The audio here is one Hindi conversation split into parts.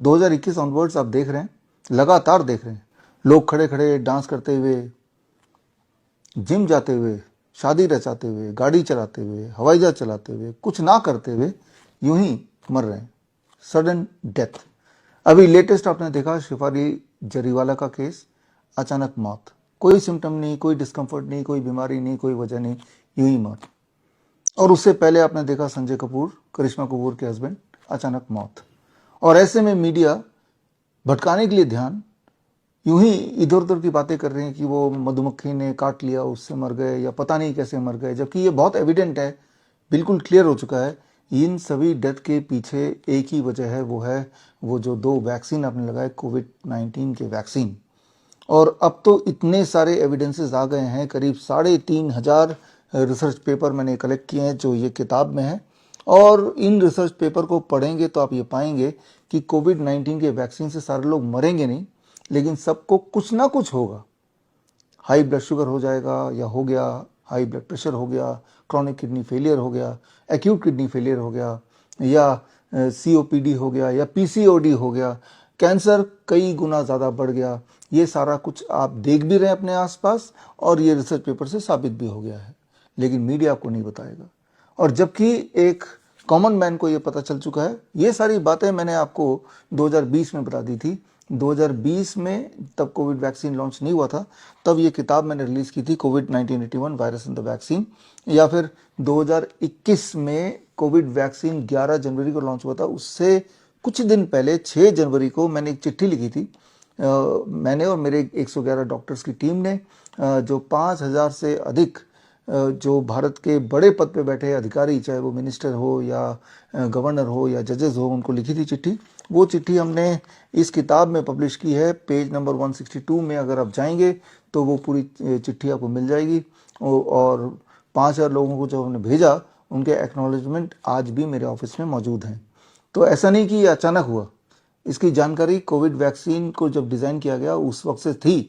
2021 ऑनवर्ड्स आप देख रहे हैं, लगातार देख रहे हैं, लोग खड़े खड़े डांस करते हुए, जिम जाते हुए, शादी रचाते हुए, गाड़ी चलाते हुए, हवाई जहाज चलाते हुए, कुछ ना करते हुए यूं ही मर रहे हैं, सडन डेथ। अभी लेटेस्ट आपने देखा शिफाली जरीवाला का केस, अचानक मौत, कोई सिम्टम नहीं, कोई डिस्कम्फर्ट नहीं, कोई बीमारी नहीं, कोई वजह नहीं, यूं ही मौत। और उससे पहले आपने देखा संजय कपूर, करिश्मा कपूर के हस्बैंड, अचानक मौत। और ऐसे में मीडिया भटकाने के लिए ध्यान यूं ही इधर उधर की बातें कर रहे हैं कि वो मधुमक्खी ने काट लिया उससे मर गए या पता नहीं कैसे मर गए, जबकि ये बहुत एविडेंट है, बिल्कुल क्लियर हो चुका है। इन सभी डेथ के पीछे एक ही वजह है, वो जो 2 वैक्सीन आपने लगाए, कोविड-19 के वैक्सीन। और अब तो इतने सारे एविडेंसेस आ गए हैं, करीब 3,500 रिसर्च पेपर मैंने कलेक्ट किए हैं जो ये किताब में है। और इन रिसर्च पेपर को पढ़ेंगे तो आप ये पाएंगे कि कोविड-19 के वैक्सीन से सारे लोग मरेंगे नहीं, लेकिन सबको कुछ ना कुछ होगा। हाई ब्लड शुगर हो जाएगा या हो गया, हाई ब्लड प्रेशर हो गया, क्रॉनिक किडनी फेलियर हो गया, एक्यूट किडनी फेलियर हो गया, या सीओपीडी हो गया, या पीसीओडी हो गया, कैंसर कई गुना ज़्यादा बढ़ गया। ये सारा कुछ आप देख भी रहे हैं अपने आसपास और ये रिसर्च पेपर से साबित भी हो गया है, लेकिन मीडिया आपको नहीं बताएगा। और जबकि एक कॉमन मैन को ये पता चल चुका है, ये सारी बातें मैंने आपको 2020 में बता दी थी। 2020 में तब कोविड वैक्सीन लॉन्च नहीं हुआ था, तब ये किताब मैंने रिलीज़ की थी, कोविड-1981 वायरस एंड द वैक्सीन। या फिर 2021 में कोविड वैक्सीन 11 जनवरी को लॉन्च हुआ था, उससे कुछ दिन पहले 6 जनवरी को मैंने एक चिट्ठी लिखी थी। मैंने और मेरे 111 डॉक्टर्स की टीम ने, जो 5,000 से अधिक जो भारत के बड़े पद पे बैठे अधिकारी, चाहे वो मिनिस्टर हो या गवर्नर हो या जजेस हो, उनको लिखी थी चिट्ठी। वो चिट्ठी हमने इस किताब में पब्लिश की है, पेज नंबर 162 में अगर आप जाएंगे तो वो पूरी चिट्ठी आपको मिल जाएगी। और 5,000 लोगों को जो हमने भेजा, उनके एक्नॉलेजमेंट आज भी मेरे ऑफिस में मौजूद हैं। तो ऐसा नहीं कि ये अचानक हुआ, इसकी जानकारी कोविड वैक्सीन को जब डिज़ाइन किया गया उस वक्त से थी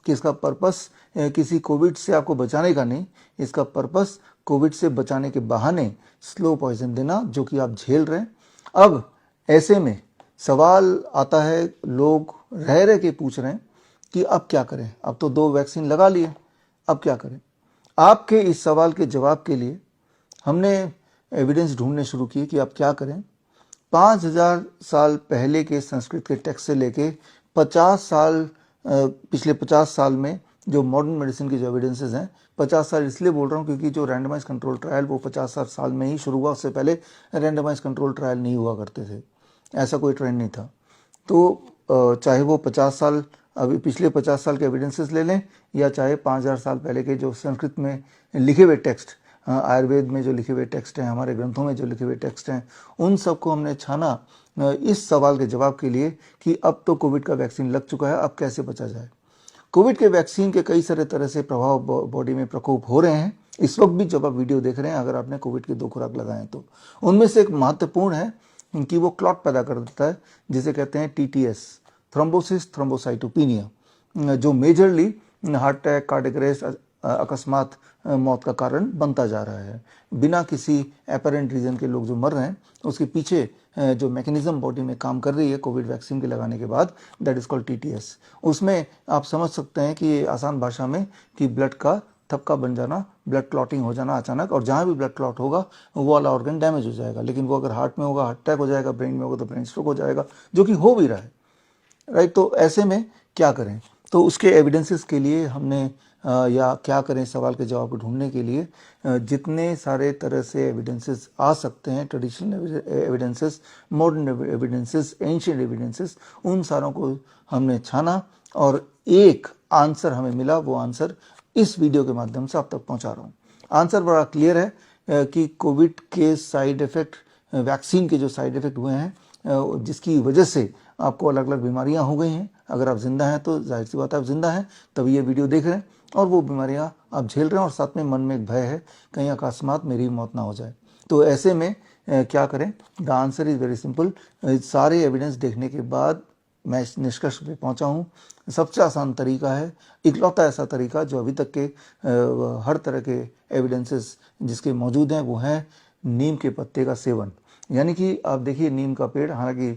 कि इसका पर्पस किसी कोविड से आपको बचाने का नहीं, इसका पर्पस कोविड से बचाने के बहाने स्लो पॉइजन देना, जो कि आप झेल रहे हैं। अब ऐसे में सवाल आता है, लोग रह रह के पूछ रहे हैं कि अब क्या करें, अब तो 2 वैक्सीन लगा लिए, अब क्या करें। आपके इस सवाल के जवाब के लिए हमने एविडेंस ढूंढने शुरू किए कि आप क्या करें। 5,000 साल पहले के संस्कृत के टेक्स्ट से लेके 50 साल, पिछले 50 साल में जो मॉडर्न मेडिसिन की जो एविडेंसेस हैं, 50 साल इसलिए बोल रहा हूँ क्योंकि जो रैंडमाइज कंट्रोल ट्रायल वो 50 साल में ही शुरू हुआ, उससे पहले रैंडमाइज कंट्रोल ट्रायल नहीं हुआ करते थे, ऐसा कोई ट्रेंड नहीं था। तो चाहे वो 50 साल, अभी पिछले 50 साल के एविडेंसेस ले लें, या चाहे 5,000 साल पहले के जो संस्कृत में लिखे हुए टेक्स्ट, आयुर्वेद में जो लिखे हुए टेक्स्ट हैं, हमारे ग्रंथों में जो लिखे हुए टेक्स्ट हैं, उन सबको हमने छाना इस सवाल के जवाब के लिए कि अब तो कोविड का वैक्सीन लग चुका है, अब कैसे बचा जाए। कोविड के वैक्सीन के कई सारे तरह से प्रभाव बॉडी में प्रकोप हो रहे हैं इस वक्त भी, जब आप वीडियो देख रहे हैं, अगर आपने कोविड की 2 खुराक लगाएं तो। उनमें से एक महत्वपूर्ण है कि वो क्लॉट पैदा कर देता है, जिसे कहते हैं टीटीएस, थ्रोम्बोसिस थ्रोम्बोसाइटोपिनिया, जो majorly heart attack, cardiac arrest, अकस्मात मौत का कारण बनता जा रहा है। बिना किसी एपरेंट रीजन के लोग जो मर रहे हैं, उसके पीछे जो मैकेनिज्म बॉडी में काम कर रही है कोविड वैक्सीन के लगाने के बाद, दैट इज कॉल्ड टीटीएस। उसमें आप समझ सकते हैं कि आसान भाषा में कि ब्लड का थपका बन जाना, ब्लड क्लॉटिंग हो जाना अचानक, और जहाँ भी ब्लड क्लॉट होगा वो वाला ऑर्गन डैमेज हो जाएगा। लेकिन वो अगर हार्ट में होगा हार्ट अटैक हो जाएगा, ब्रेन में होगा तो ब्रेन स्ट्रोक हो जाएगा, जो कि हो भी रहा है, राइट। तो ऐसे में क्या करें, तो उसके एविडेंसेस के लिए हमने या क्या करें सवाल के जवाब को ढूंढने के लिए जितने सारे तरह से एविडेंसेस आ सकते हैं, traditional evidences, modern evidences, ancient evidences, उन सारों को हमने छाना और एक आंसर हमें मिला। वो आंसर इस वीडियो के माध्यम से आप तक पहुंचा रहा हूँ। आंसर बड़ा क्लियर है कि कोविड के साइड इफेक्ट, वैक्सीन के जो साइड इफेक्ट हुए हैं, जिसकी वजह से आपको अलग अलग बीमारियां हो गई हैं। अगर आप जिंदा हैं तो जाहिर सी बात है आप जिंदा हैं, तभी ये वीडियो देख रहे हैं, और वो बीमारियां आप झेल रहे हैं, और साथ में मन में एक भय है कहीं अकस्मात मेरी मौत ना हो जाए। तो ऐसे में क्या करें? The answer is very simple. सारे एविडेंस देखने के बाद मैं इस निष्कर्ष पे पहुंचा हूँ, सबसे आसान तरीका है, इकलौता ऐसा तरीका जो अभी तक के हर तरह के एविडेंसेस जिसके मौजूद हैं, वो है नीम के पत्ते का सेवन। यानी कि आप देखिए, नीम का पेड़, हालांकि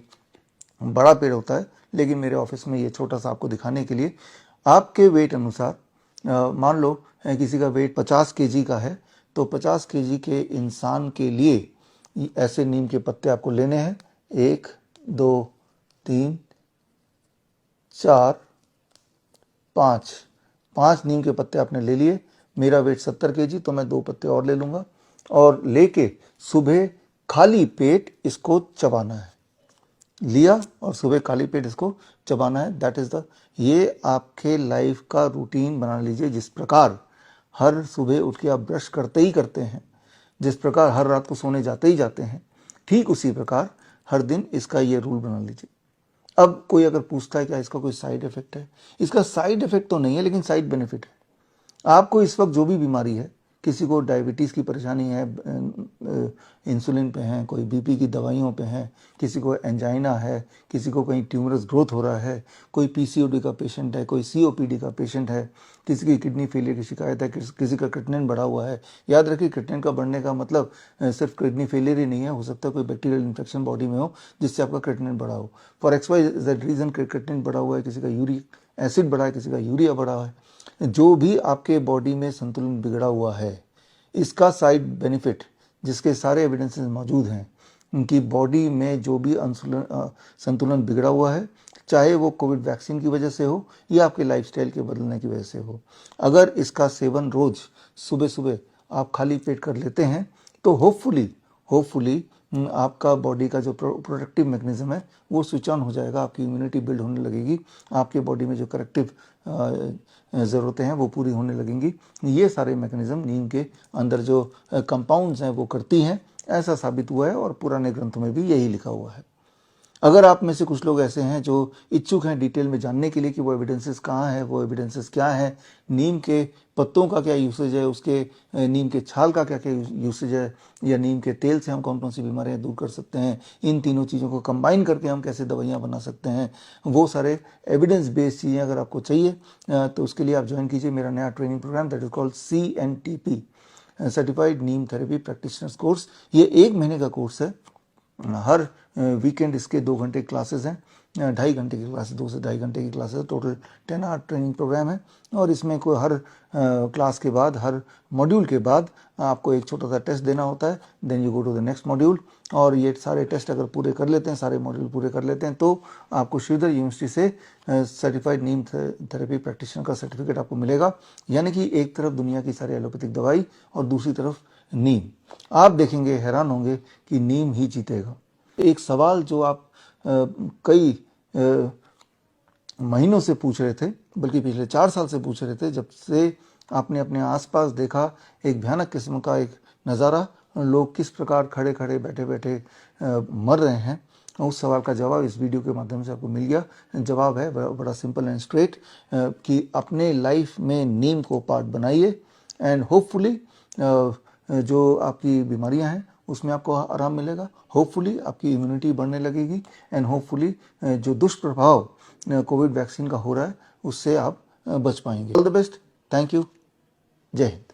बड़ा पेड़ होता है, लेकिन मेरे ऑफिस में ये छोटा सा आपको दिखाने के लिए आपके वेट अनुसार, मान लो किसी का वेट 50 केजी का है, तो 50 केजी के इंसान के लिए ऐसे नीम के पत्ते आपको लेने हैं। 1 2 3 4 5 नीम के पत्ते आपने ले लिए। मेरा वेट 70 केजी, तो मैं 2 पत्ते और ले लूँगा और लेके सुबह खाली पेट इसको चबाना है। लिया और सुबह खाली पेट इसको चबाना है। दैट इज द, ये आपके लाइफ का रूटीन बना लीजिए। जिस प्रकार हर सुबह उठ के आप ब्रश करते ही करते हैं, जिस प्रकार हर रात को सोने जाते ही जाते हैं, ठीक उसी प्रकार हर दिन इसका ये रूल बना लीजिए। अब कोई अगर पूछता है क्या इसका कोई साइड इफेक्ट है, इसका साइड इफेक्ट तो नहीं है, लेकिन साइड बेनिफिट है। आपको इस वक्त जो भी बीमारी है, किसी को डायबिटीज़ की परेशानी है, इंसुलिन पे हैं, कोई बीपी की दवाइयों पे हैं, किसी को एंजाइना है, किसी को कहीं ट्यूमरस ग्रोथ हो रहा है, कोई पीसीओडी का पेशेंट है, कोई सीओपीडी का पेशेंट है, किसी की किडनी फेलियर की शिकायत है, किसी का क्रिएटिनिन बढ़ा हुआ है। याद रखिए, क्रिएटिनिन का बढ़ने का मतलब सिर्फ किडनी फेलियर ही नहीं है, हो सकता है कोई बैक्टीरियल इन्फेक्शन बॉडी में हो जिससे आपका क्रिएटिनिन बढ़ा हो। फॉर XYZ रीज़न क्रिएटिनिन बढ़ा हुआ है, किसी का यूरिक एसिड बढ़ा है, किसी का यूरिया बढ़ा है। जो भी आपके बॉडी में संतुलन बिगड़ा हुआ है, इसका साइड बेनिफिट, जिसके सारे एविडेंसेस मौजूद हैं, उनकी बॉडी में जो भी संतुलन बिगड़ा हुआ है, चाहे वो कोविड वैक्सीन की वजह से हो या आपके लाइफस्टाइल के बदलने की वजह से हो, अगर इसका सेवन रोज सुबह सुबह आप खाली पेट कर लेते हैं, तो होपफुली आपका बॉडी का जो प्रोटेक्टिव मैकेनिज्म है वो स्विच ऑन हो जाएगा, आपकी इम्यूनिटी बिल्ड होने लगेगी, आपके बॉडी में जो करेक्टिव ज़रूरतें हैं वो पूरी होने लगेंगी। ये सारे मैकेनिज्म नीम के अंदर जो कंपाउंड्स हैं वो करती हैं, ऐसा साबित हुआ है और पुराने ग्रंथों में भी यही लिखा हुआ है। अगर आप में से कुछ लोग ऐसे हैं जो इच्छुक हैं डिटेल में जानने के लिए कि वो एविडेंसेस कहाँ है, वो एविडेंसेस क्या है, नीम के पत्तों का क्या यूसेज है, उसके नीम के छाल का क्या क्या यूसेज है, या नीम के तेल से हम कौन कौन सी बीमारियां दूर कर सकते हैं, इन तीनों चीज़ों को कंबाइन करके हम कैसे दवाइयाँ बना सकते हैं, वो सारे एविडेंस बेस्ड चीज़ें अगर आपको चाहिए तो उसके लिए आप ज्वाइन कीजिए मेरा नया training programme, that is called CNTP, certified neem therapy practitioners course. ये 1 महीने का कोर्स है। हर वीकेंड इसके 2 घंटे क्लासेस हैं, 2.5 घंटे की क्लास, 2 से 2.5 घंटे की classes, total 10 hour training programme है। और इसमें कोई हर क्लास के बाद, हर मॉड्यूल के बाद आपको एक छोटा सा टेस्ट देना होता है, then you go to the next module. और ये सारे टेस्ट अगर पूरे कर लेते हैं, सारे मॉड्यूल पूरे कर लेते हैं, तो आपको श्रीधर यूनिवर्सिटी से सर्टिफाइड नीम थेरेपी प्रैक्टिशनर का सर्टिफिकेट आपको मिलेगा। यानी कि एक तरफ दुनिया की सारी एलोपैथिक दवाई और दूसरी तरफ नीम। आप देखेंगे, हैरान होंगे कि नीम ही जीतेगा। एक सवाल जो आप कई महीनों से पूछ रहे थे, बल्कि पिछले 4 साल से पूछ रहे थे, जब से आपने अपने आसपास देखा एक भयानक किस्म का एक नज़ारा, लोग किस प्रकार खड़े खड़े बैठे बैठे मर रहे हैं, उस सवाल का जवाब इस वीडियो के माध्यम से आपको मिल गया। जवाब है बड़ा सिंपल एंड स्ट्रेट, कि अपने लाइफ में नीम को पार्ट बनाइए, एंड होपफुली जो आपकी बीमारियां हैं उसमें आपको आराम मिलेगा, होपफुली आपकी इम्यूनिटी बढ़ने लगेगी, एंड होपफुली जो दुष्प्रभाव कोविड वैक्सीन का हो रहा है उससे आप बच पाएंगे। All the best, thank you, जय हिंद।